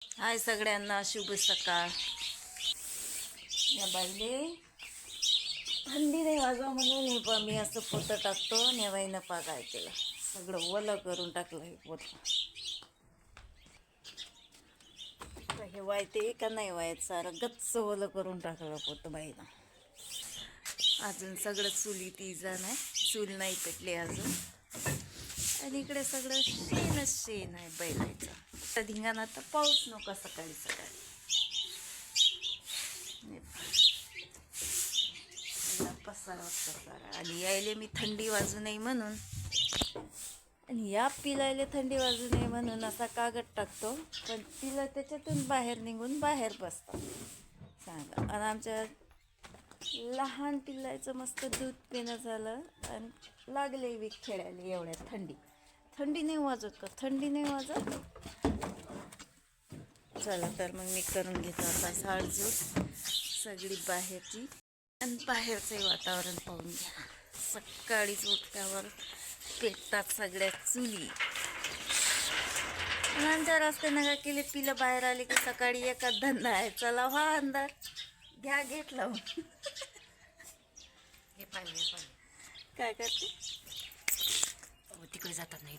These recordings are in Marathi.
हाय सगळ्यांना, शुभ सकाळ. या बाईले थंडी नाही वाजवा म्हणून हे पण मी असं पोतं टाकतो. नेवाईनं पा काय केलं, सगळं ओलं करून टाकलं हे पोतं. हे वायते का नाही वायत, सारं गच्च ओलं करून टाकलं पोतं बाईनं. अजून सगळं चुली तिजा नाही, चूल नाही पेटली अजून. आणि इकडे सगळं शेणच शेण आहे बैलाचं. धिंगाणा तर पाऊस नको सकाळी सकाळी. पसारा आणि यायले मी थंडी वाजू नये म्हणून, आणि या पिलायले थंडी वाजू नये म्हणून असा कागद टाकतो. पण पिला त्याच्यातून बाहेर निघून बाहेर बसतात सांगा. आणि आमच्या लहान पिल्लाचं मस्त दूध पिणं झालं आणि लागले बी खेळायला. एवढ्या थंडी नाही वाजत का, थंडी नाही वाजत. चला तर मग मी करून घेतो आता झाडझूड सगळी बाहेरची. आणि बाहेरचे वातावरण पाहून घ्या. सकाळीच उठल्यावर पेटतात सगळ्या चुली. आमच्या रस्त्यानं का केले, पिलं बाहेर आले की सकाळी एका धंदा आहे, चला हा अंधार घ्या घेतलं. काय करते तिकडे जातात नाही.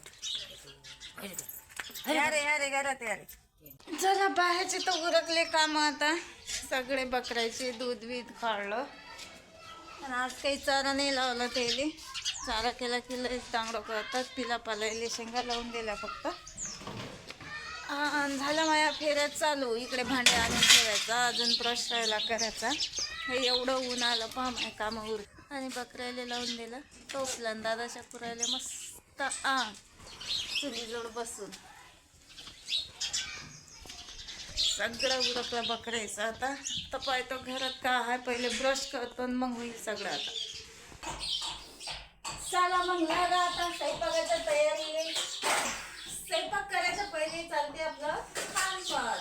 अरे घरात अरे जरा बाहेरचे तर उरकले काम. आता सगळे बकरायचे दूध बीध काढलं. आणि आज काही चारा नाही लावला त्याले. चारा केला की लय चांगलं करतात. पिला पालायले शेंगा लावून दिल्या फक्त. झालं माझ्या फेऱ्यात चालू. इकडे भांडे आणून ठेवायचा, अजून ब्रश राहायला करायचा. हे एवढं ऊन आलं पहा माझ्या कामावर. आणि बकऱ्याला लावून दिलं टोपला. दादाच्या पुरायला मस्त चुलीजवळ बसून सगळं उरकलं बकरायचं. आता तपायतो घरात का आहे, पहिले ब्रश करतो मग होईल सगळं. आता चला मग लागा आता स्वयंपाकाच्या तयारी. स्वयंपाक करायच्या पहिले चालते आपलं खानपान.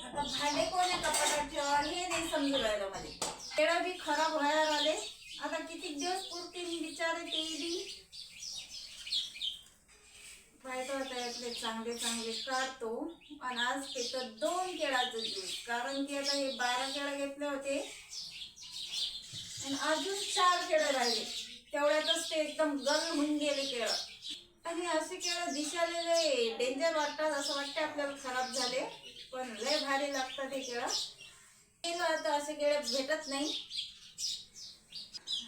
आता भांडे कोण्या कपाटात ठेवा हे नाही समजू राहिलं मला. केळा बी खराब व्हायला आले. आता किती दिवस पुरतील बिचारे ते बी. पाहतो आता यातले चांगले काढतो. आणि आज ते तर 2 केळाचं ज्यूस, कारण की आता हे 12 केळं घेतले होते आणि अजून 4 केळं राहिले. तेवढ्यातच ते एकदम गल होऊन गेले केळं. आणि असे केळं दिसायला लय डेंजर वाटतात. असं वाटतं आपल्याला खराब झाले, पण लय भारी लागतात हे केळं. केलं आता असे केळं भेटत नाही.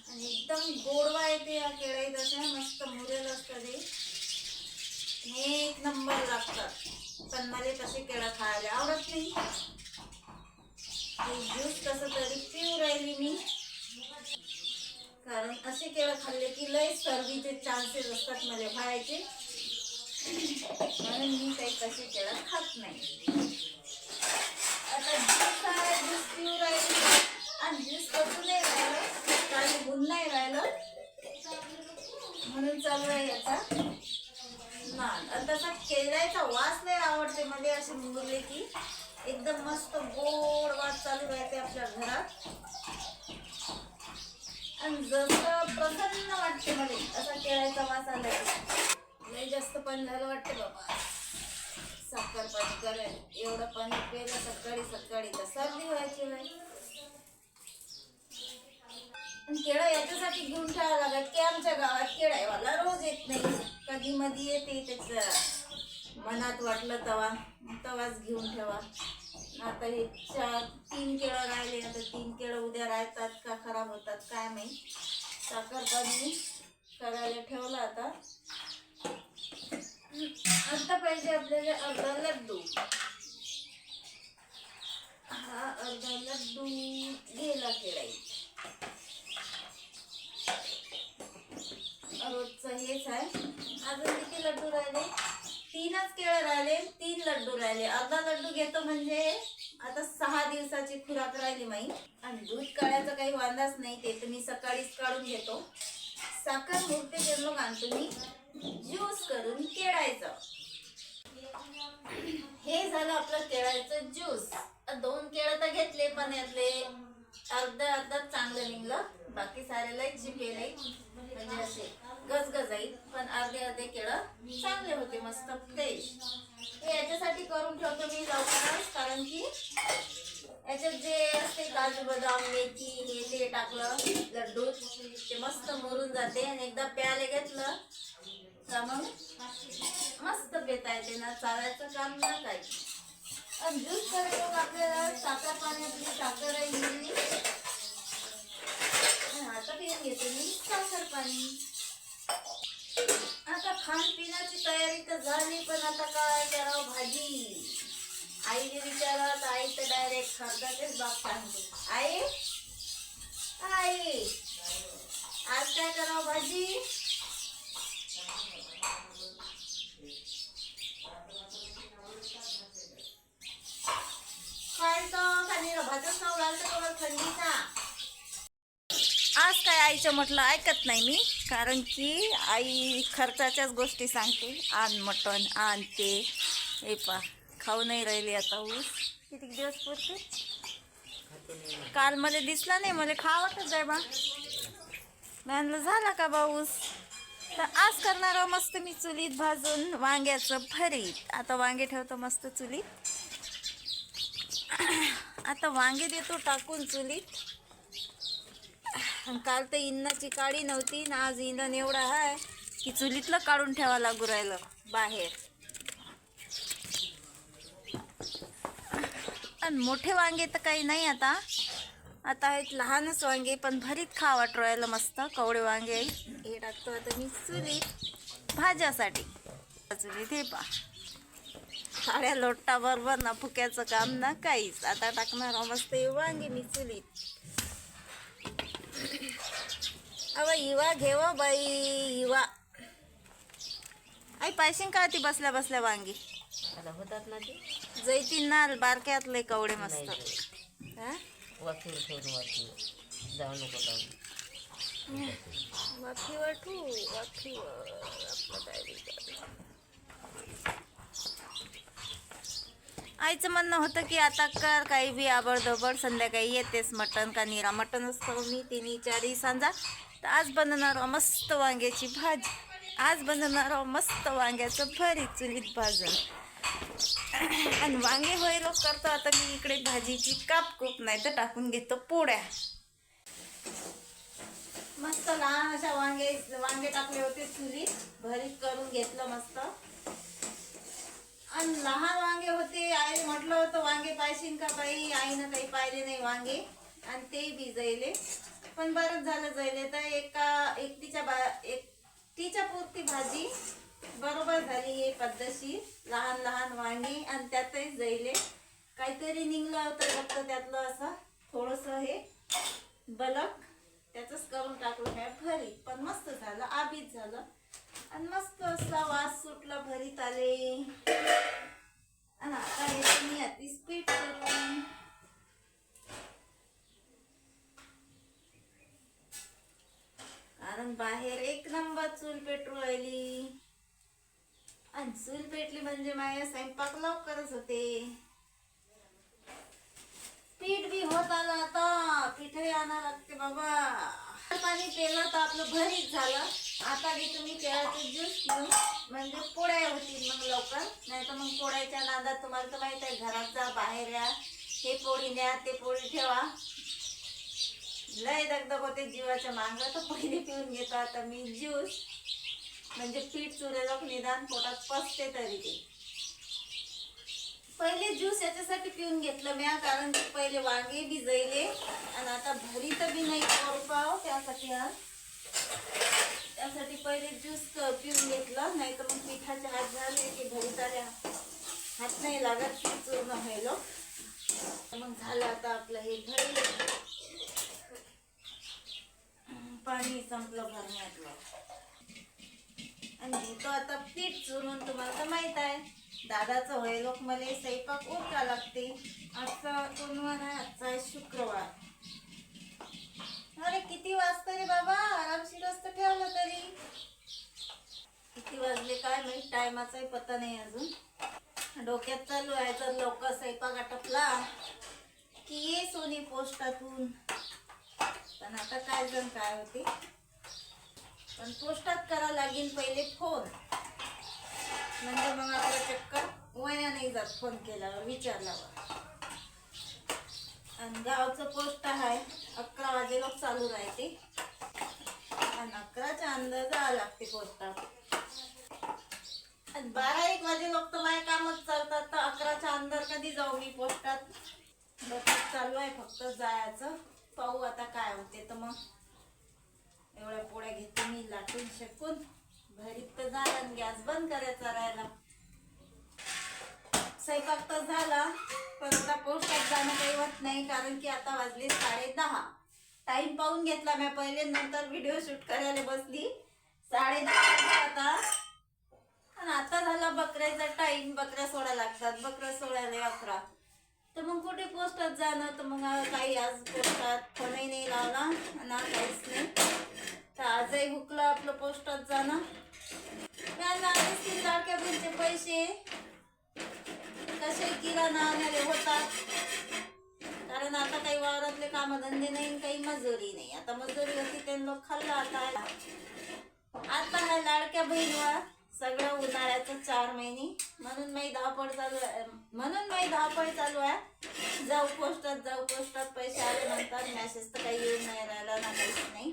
आणि एकदम गोडवा येते या केळं. तसे मस्त मुरेल असतं ते, एक नंबर लागतात. पण मला तसे केळं खायला आवडत नाही. ज्यूस कसं तरी पिऊ राहिली मी, कारण असे केळं खाल्ले की लय सर्दीचे चान्सेस असतात मला व्हायचे. म्हणून मी काही तसे केळं खात नाही. आता ज्यूस पिऊ राहिली आणि ज्यूस बसून नाही राहिलं, काही गुण नाही राहिलं, म्हणून चालू आहे याचा. तसा केळ्याचा वास नाही आवडते मला. असे मुरले की एकदम मस्त गोड वास चालू राहते आपल्या घरात. आणि जसं प्रसन्न वाटते मला असा केळ्याचा वास आला. लय जास्त पाणी झालं वाटते बाबा. साखर पाणी करायला एवढं पाणी प्यायला सकाळी तर सर्दी व्हायची नाही. केळं याच्यासाठी घेऊन ठेवावं लागत की आमच्या गावात केळावाला रोज येत नाही, कधी मधी येते. त्याचं मनात वाटलं तवाच घेऊन ठेवा. आता हे 3 केळं राहिले. आता 3 केळं उद्या राहतात का खराब होतात काय माहिती. साखर पाणी करायला ठेवलं. आता पाहिजे आपल्याला अर्धा लड्डू. हा अर्धा लड्डू गेला केळाई. रोजचं हेच आहे. अजून किती लड्डू राहिले, 3च केळं राहिले, 3 लड्डू राहिले. अर्धा लड्डू घेतो म्हणजे आता 6 दिवसाची खुराक राहिली माई. आणि दूध काढायचं काही वांदाच नाही, ते तर मी सकाळीच काढून घेतो. साखर मुरते ते मग आणतो मी ज्यूस करून केळायचं. हे झालं आपलं केळायचं ज्यूस. 2 केळं तर घेतले, पण यातले अर्धा चांगलं निघलं, बाकी सारे लय चिपेले म्हणजे असे गजगजाईत, पण अर्धे अर्धे केळं चांगले होते, मस्त फ्रेश. हे याच्यासाठी करून ठेवतो मी लवकरच, कारण की याच्यात जे असते काजू बदाम मेथी हे ते टाकलं लड्डू ते मस्त मुरून जाते, आणि एकदा प्यायला घेतलं का मग मस्त पेता येते ना, चालायचं काम ना काही. आणि ज्यूस करतो आपल्याला साखर पाण्यातली साखर आहे मिळली, आता पिऊन घेते मी साखर पाणी. आता खाणपिण्याची तयारी तर झाली, पण आता काय करावं भाजी. आईने विचारत, आई तर डायरेक्ट खर्चाचेच बाप सांगते. आई आई आज काय करावं भाजी. खायचं खाली भाजच नाव लागलं थंडीचा. आज काय आईचं म्हटलं ऐकत नाही मी, कारण की आई खर्चाच्याच गोष्टी सांगते. आण मटण आण ते, हे पा खाऊ नाही राहिली आता. ऊस किती दिवस पुरते, काल मला दिसला नाही, मला खावतच आहे बा. म्हणलं झाला का बा ऊस. तर आज करणार आहोत मस्त मी चुलीत भाजून वांग्याचं भरीत. आता वांगे ठेवतो मस्त चुलीत. आता वांगे देतो टाकून चुलीत. काल तर इंणाची काळी नव्हती ना, आज इंधन एवढा आहे की चुलीतलं काढून ठेवा लागू राहिलं बाहेर. आणि मोठे वांगे तर काही नाही आता, आता आहेत लहानच वांगे, पण भरीत खा वाटू राहिलं मस्त. कवडे वांगे हे टाकतो आता मी चुलीत भाज्यासाठी. चुलीत हे पा काळ्या लोटा बरोबर ना, फुक्याचं काम ना काहीच. आता टाकणार मस्त हे वांगे मी चुलीत. अव इवा घेव बाई इवा. आई पायशिंग का ती बसल्या बसल्या वांगी होतात ना ते जैतीन नाल बारक्यातले कवडे मस्त. वाफीवर ठेवून वाफीवर जाऊ नको जाऊ वाफीवर ठू वाफीवर आपलं काय. आईचं म्हणणं होतं की आता कर काही बी आबडधोबड, संध्याकाळी येतेस मटण का निरा मटणच करू मी 3-4 सांजा. तर आज बनवणार मस्त वांग्याची भाजी, आज बनवणार मस्त वांग्याचं भरीत चुलीत भाजून. आणि वांगे होईल करतो आता मी इकडे भाजीची कापकूप, नाही तर टाकून घेतो पोळ्या. मस्त लहान अशा वांगे टाकले होते चुलीत, भरीत करून घेतलं मस्त. आणि लहान वांगे होते, आई म्हटलं होतं वांगे पाहिशील का बाई. आईनं काही पाहिले नाही वांगे, आणि ते भिजले. पण बरंच झालं जैले तर एकटीच्या पुरती भाजी बरोबर झाली. हे पद्धतशीर लहान लहान वांगी, आणि त्यातही जैले काहीतरी निघलं होतं फक्त त्यातलं असं थोडंसं हे बलक, त्याचंच करून टाकलं काय भरीत. पण मस्त झालं, आबीत झालं, आणि मस्त असा वास सुटला, भरीत आले. आणि आता येते मी अति स्पीड करून. कारण बाहेर एक नंबर चूल पेटू राहिली, आणि चूल पेटली म्हणजे माझ्या स्वयंपाक लवकरच होते. पीठ बी होत आलं, आता पीठही आणा लागते बाबा. पाणी पेलं तर आपलं भरीत झालं. आता घेतो मी केळाचं ज्यूस पिऊन, म्हणजे पोळ्या होतील मग लवकर. नाही तर मग पोळ्याच्या नादात तुम्हाला तर माहित आहे, घरात जा बाहेर या, हे पोळी न्या ते पोळी ठेवा, लय दगदग होते जीवाच्या मांग. तर पहिले पिऊन घेतो आता मी ज्यूस, म्हणजे पीठ चुरेलं निदान पोटात पचते तरी. ते पहिले ज्यूस याच्यासाठी पिऊन घेतलं म्या, कारण की पहिले वांगे भिजले, आणि आता भरीत बी नाही करू पाव त्यासाठी. त्यासाठी पहिले ज्यूस पिऊन घेतलं, नाही तर मग पिठाचे हात झाले की भरीताल्या हात नाही लागत, पीठ चूर्ण व्हायलो. मग झालं आता आपलं हे भरीत. पाणी संपलं भरण्यातलं, आणि घेतो आता पीठ चुरून. तुम्हाला तर माहित आहे दादाचं होय लोक मला स्वयंपाक उरका लागते. आजचा कोणवार आहे, आजचा आहे शुक्रवार. अरे किती वाजता रे बाबा, आरामशीर असतं ठेवलं तरी. किती वाजले काय माहित, टायमाचाही पत्ता नाही अजून. डोक्यात चालू आहे तर लवकर स्वयंपाक आटपला की ये सोनी पोस्टातून. पण आता काय जण काय होते, पण पोस्टात करा लागेल पहिले फोन, म्हणजे मग आपला चक्कर वया नाही जात फोन केल्यावर विचारल्यावर. आणि गावचं पोस्ट आहे 11 वाजे लोक चालू राहते आणि 11च्या अंदर जावं लागते पोस्टात. आणि 12-1 वाजे लोक तर माझे कामच चालतात, तर 11च्या अंदर कधी जाऊ मी पोस्टात. बस चालू आहे फक्त जायचं, पाहू आता काय होते. तर मग एवढ्या पोळ्या घेते मी लाटून शेकून, भरीत तर झाला आणि गॅस बंद करायचा राहिला. स्वयंपाक तर झाला, पण आता पोस्टात जाणं काही होत नाही, कारण की आता वाजले 10:30. टाइम पाहून घेतला मी पहिले, नंतर व्हिडिओ शूट करायला बसली. 10:30 आता. आणि आता झाला बकऱ्याचा टाइम, बकऱ्या सोडायला लागतात, बकऱ्या सोडायला 11. तर मग कुठे पोस्टात जाणं. तर मग काही आज पोस्टात फोनही नाही लावला ना काहीच नाही. तर आजही हुकलं आपलं पोस्टात जाणं. मी आज आलेच 3 लाडक्या बहिणीचे पैसे कसे किराणा आणायला होतात, कारण आता काही वावरातले कामधंदे नाही, काही मजुरी नाही. आता मजुरी होती त्यांनी लोक खाल्लं. आता आहे लाडक्या बहिणीवर सगळं उन्हाळ्याचं 4 महिने, म्हणून मी धावपळ चालू आहे. जाऊ पोस्टात पैसे आले नंतर. मेसेज तर काही येऊन नाही राहिला ना, काहीच नाही.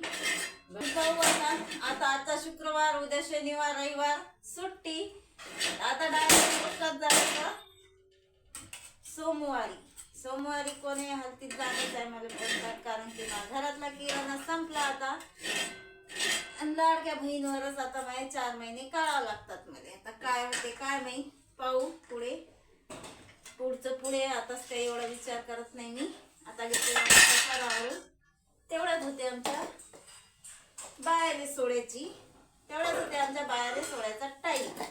जाऊ आता शुक्रवार, उद्या शनिवार, रविवार सुट्टी. आता डायरेक्ट पोस्टात जायचं सोमवारी कोणी हलतीत जाणंच आहे मला पोस्टात, कारण की घरातला किराणा संपला आता. आणि लाडक्या बहिणीवरच आता माझे 4 महिने काढावं लागतात मला. आता काय होते काय माहिती, पाहू पुढे. आताच काही एवढा विचार करत नाही मी. आता घेते तेवढ्यात होते आमच्या बाहेर सोडायचा टाईम.